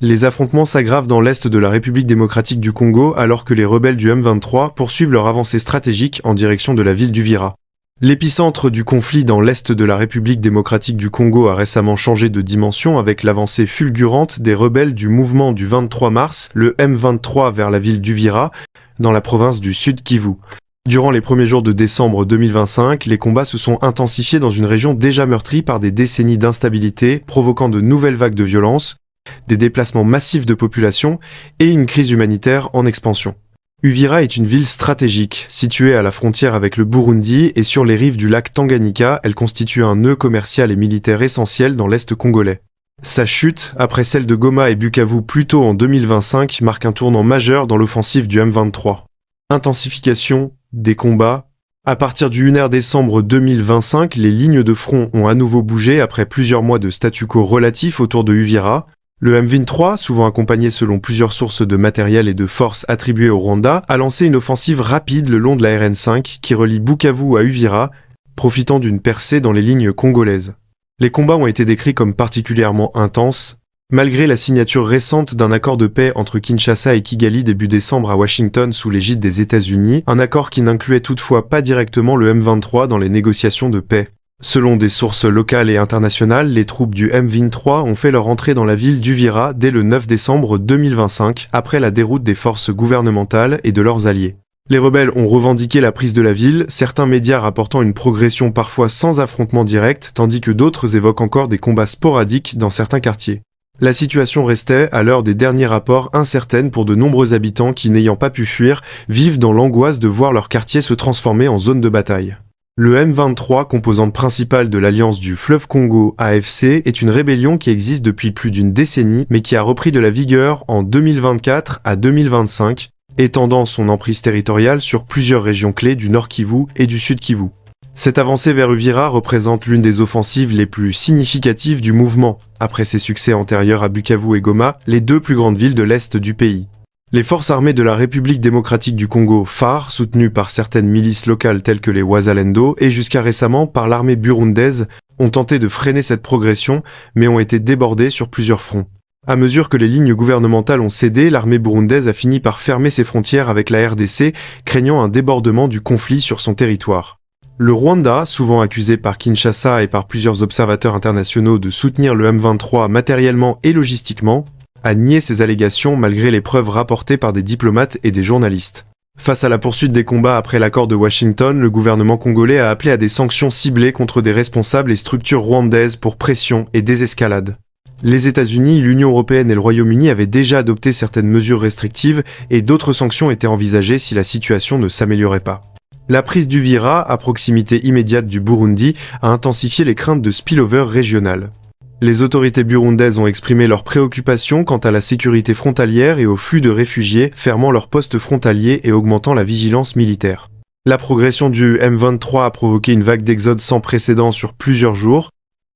Les affrontements s'aggravent dans l'est de la République démocratique du Congo alors que les rebelles du M23 poursuivent leur avancée stratégique en direction de la ville d'Uvira. L'épicentre du conflit dans l'est de la République démocratique du Congo a récemment changé de dimension avec l'avancée fulgurante des rebelles du mouvement du 23 mars, le M23 vers la ville d'Uvira, dans la province du Sud Kivu. Durant les premiers jours de décembre 2025, les combats se sont intensifiés dans une région déjà meurtrie par des décennies d'instabilité, provoquant de nouvelles vagues de violence, des déplacements massifs de population et une crise humanitaire en expansion. Uvira est une ville stratégique, située à la frontière avec le Burundi et sur les rives du lac Tanganyika, elle constitue un nœud commercial et militaire essentiel dans l'Est congolais. Sa chute, après celle de Goma et Bukavu plus tôt en 2025, marque un tournant majeur dans l'offensive du M23. Intensification des combats. À partir du 1er décembre 2025, les lignes de front ont à nouveau bougé après plusieurs mois de statu quo relatif autour de Uvira. Le M23, souvent accompagné selon plusieurs sources de matériel et de forces attribuées au Rwanda, a lancé une offensive rapide le long de la RN5 qui relie Bukavu à Uvira, profitant d'une percée dans les lignes congolaises. Les combats ont été décrits comme particulièrement intenses, malgré la signature récente d'un accord de paix entre Kinshasa et Kigali début décembre à Washington sous l'égide des États-Unis, un accord qui n'incluait toutefois pas directement le M23 dans les négociations de paix. Selon des sources locales et internationales, les troupes du M23 ont fait leur entrée dans la ville d'Uvira dès le 9 décembre 2025, après la déroute des forces gouvernementales et de leurs alliés. Les rebelles ont revendiqué la prise de la ville, certains médias rapportant une progression parfois sans affrontement direct, tandis que d'autres évoquent encore des combats sporadiques dans certains quartiers. La situation restait, à l'heure des derniers rapports, incertaine pour de nombreux habitants qui, n'ayant pas pu fuir, vivent dans l'angoisse de voir leur quartier se transformer en zone de bataille. Le M23, composante principale de l'Alliance du Fleuve Congo AFC, est une rébellion qui existe depuis plus d'une décennie, mais qui a repris de la vigueur en 2024 à 2025, étendant son emprise territoriale sur plusieurs régions clés du Nord Kivu et du Sud Kivu. Cette avancée vers Uvira représente l'une des offensives les plus significatives du mouvement, après ses succès antérieurs à Bukavu et Goma, les deux plus grandes villes de l'Est du pays. Les forces armées de la République démocratique du Congo, FAR, soutenues par certaines milices locales telles que les Wazalendo, et jusqu'à récemment par l'armée burundaise, ont tenté de freiner cette progression, mais ont été débordées sur plusieurs fronts. À mesure que les lignes gouvernementales ont cédé, l'armée burundaise a fini par fermer ses frontières avec la RDC, craignant un débordement du conflit sur son territoire. Le Rwanda, souvent accusé par Kinshasa et par plusieurs observateurs internationaux de soutenir le M23 matériellement et logistiquement, a nié ces allégations malgré les preuves rapportées par des diplomates et des journalistes. Face à la poursuite des combats après l'accord de Washington, le gouvernement congolais a appelé à des sanctions ciblées contre des responsables et structures rwandaises pour pression et désescalade. Les États-Unis, l'Union européenne et le Royaume-Uni avaient déjà adopté certaines mesures restrictives et d'autres sanctions étaient envisagées si la situation ne s'améliorait pas. La prise d'Uvira, à proximité immédiate du Burundi, a intensifié les craintes de spillover régional. Les autorités burundaises ont exprimé leurs préoccupations quant à la sécurité frontalière et au flux de réfugiés, fermant leurs postes frontaliers et augmentant la vigilance militaire. La progression du M23 a provoqué une vague d'exode sans précédent sur plusieurs jours.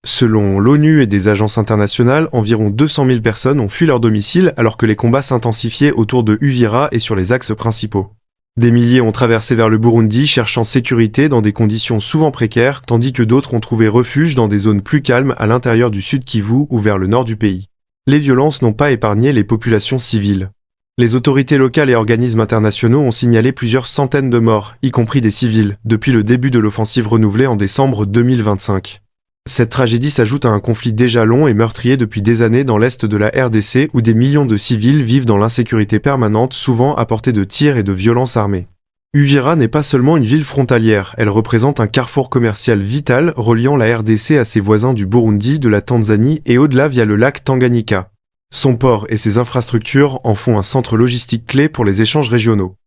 Selon l'ONU et des agences internationales, environ 200 000 personnes ont fui leur domicile alors que les combats s'intensifiaient autour de Uvira et sur les axes principaux. Des milliers ont traversé vers le Burundi, cherchant sécurité dans des conditions souvent précaires, tandis que d'autres ont trouvé refuge dans des zones plus calmes à l'intérieur du Sud Kivu ou vers le nord du pays. Les violences n'ont pas épargné les populations civiles. Les autorités locales et organismes internationaux ont signalé plusieurs centaines de morts, y compris des civils, depuis le début de l'offensive renouvelée en décembre 2025. Cette tragédie s'ajoute à un conflit déjà long et meurtrier depuis des années dans l'est de la RDC où des millions de civils vivent dans l'insécurité permanente, souvent à portée de tirs et de violences armées. Uvira n'est pas seulement une ville frontalière, elle représente un carrefour commercial vital reliant la RDC à ses voisins du Burundi, de la Tanzanie et au-delà via le lac Tanganyika. Son port et ses infrastructures en font un centre logistique clé pour les échanges régionaux.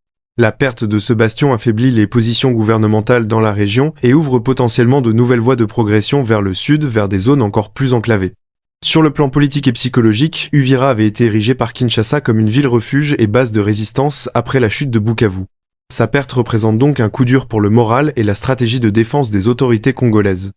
La perte de ce bastion affaiblit les positions gouvernementales dans la région et ouvre potentiellement de nouvelles voies de progression vers le sud, vers des zones encore plus enclavées. Sur le plan politique et psychologique, Uvira avait été érigée par Kinshasa comme une ville-refuge et base de résistance après la chute de Bukavu. Sa perte représente donc un coup dur pour le moral et la stratégie de défense des autorités congolaises.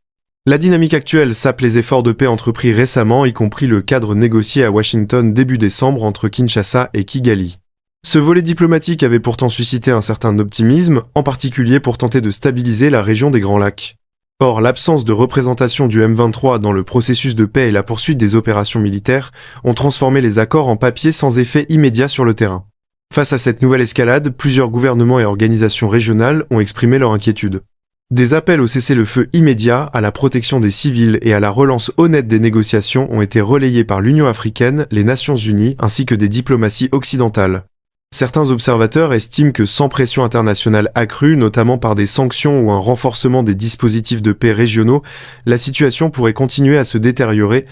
La dynamique actuelle sape les efforts de paix entrepris récemment, y compris le cadre négocié à Washington début décembre entre Kinshasa et Kigali. Ce volet diplomatique avait pourtant suscité un certain optimisme, en particulier pour tenter de stabiliser la région des Grands Lacs. Or, l'absence de représentation du M23 dans le processus de paix et la poursuite des opérations militaires ont transformé les accords en papier sans effet immédiat sur le terrain. Face à cette nouvelle escalade, plusieurs gouvernements et organisations régionales ont exprimé leur inquiétude. Des appels au cessez-le-feu immédiat, à la protection des civils et à la relance honnête des négociations ont été relayés par l'Union africaine, les Nations unies ainsi que des diplomaties occidentales. Certains observateurs estiment que sans pression internationale accrue, notamment par des sanctions ou un renforcement des dispositifs de paix régionaux, la situation pourrait continuer à se détériorer,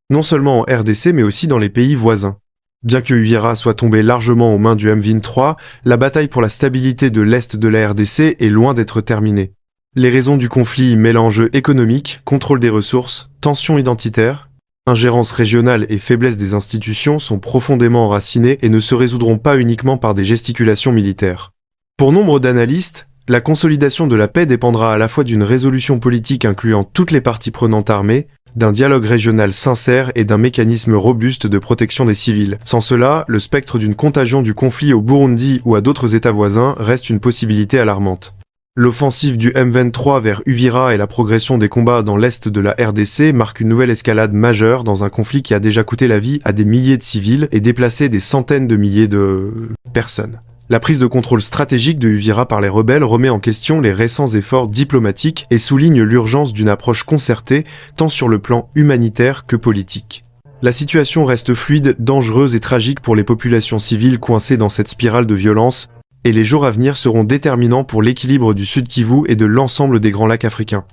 non seulement en RDC mais aussi dans les pays voisins. Bien que Uvira soit tombé largement aux mains du M23, la bataille pour la stabilité de l'Est de la RDC est loin d'être terminée. Les raisons du conflit mêlent enjeux économiques, contrôle des ressources, tensions identitaires, ingérence régionale et faiblesse des institutions sont profondément enracinées et ne se résoudront pas uniquement par des gesticulations militaires. Pour nombre d'analystes, la consolidation de la paix dépendra à la fois d'une résolution politique incluant toutes les parties prenantes armées, d'un dialogue régional sincère et d'un mécanisme robuste de protection des civils. Sans cela, le spectre d'une contagion du conflit au Burundi ou à d'autres États voisins reste une possibilité alarmante. L'offensive du M23 vers Uvira et la progression des combats dans l'est de la RDC marquent une nouvelle escalade majeure dans un conflit qui a déjà coûté la vie à des milliers de civils et déplacé des centaines de milliers de personnes. La prise de contrôle stratégique de Uvira par les rebelles remet en question les récents efforts diplomatiques et souligne l'urgence d'une approche concertée tant sur le plan humanitaire que politique. La situation reste fluide, dangereuse et tragique pour les populations civiles coincées dans cette spirale de violence, et les jours à venir seront déterminants pour l'équilibre du Sud Kivu et de l'ensemble des Grands Lacs africains.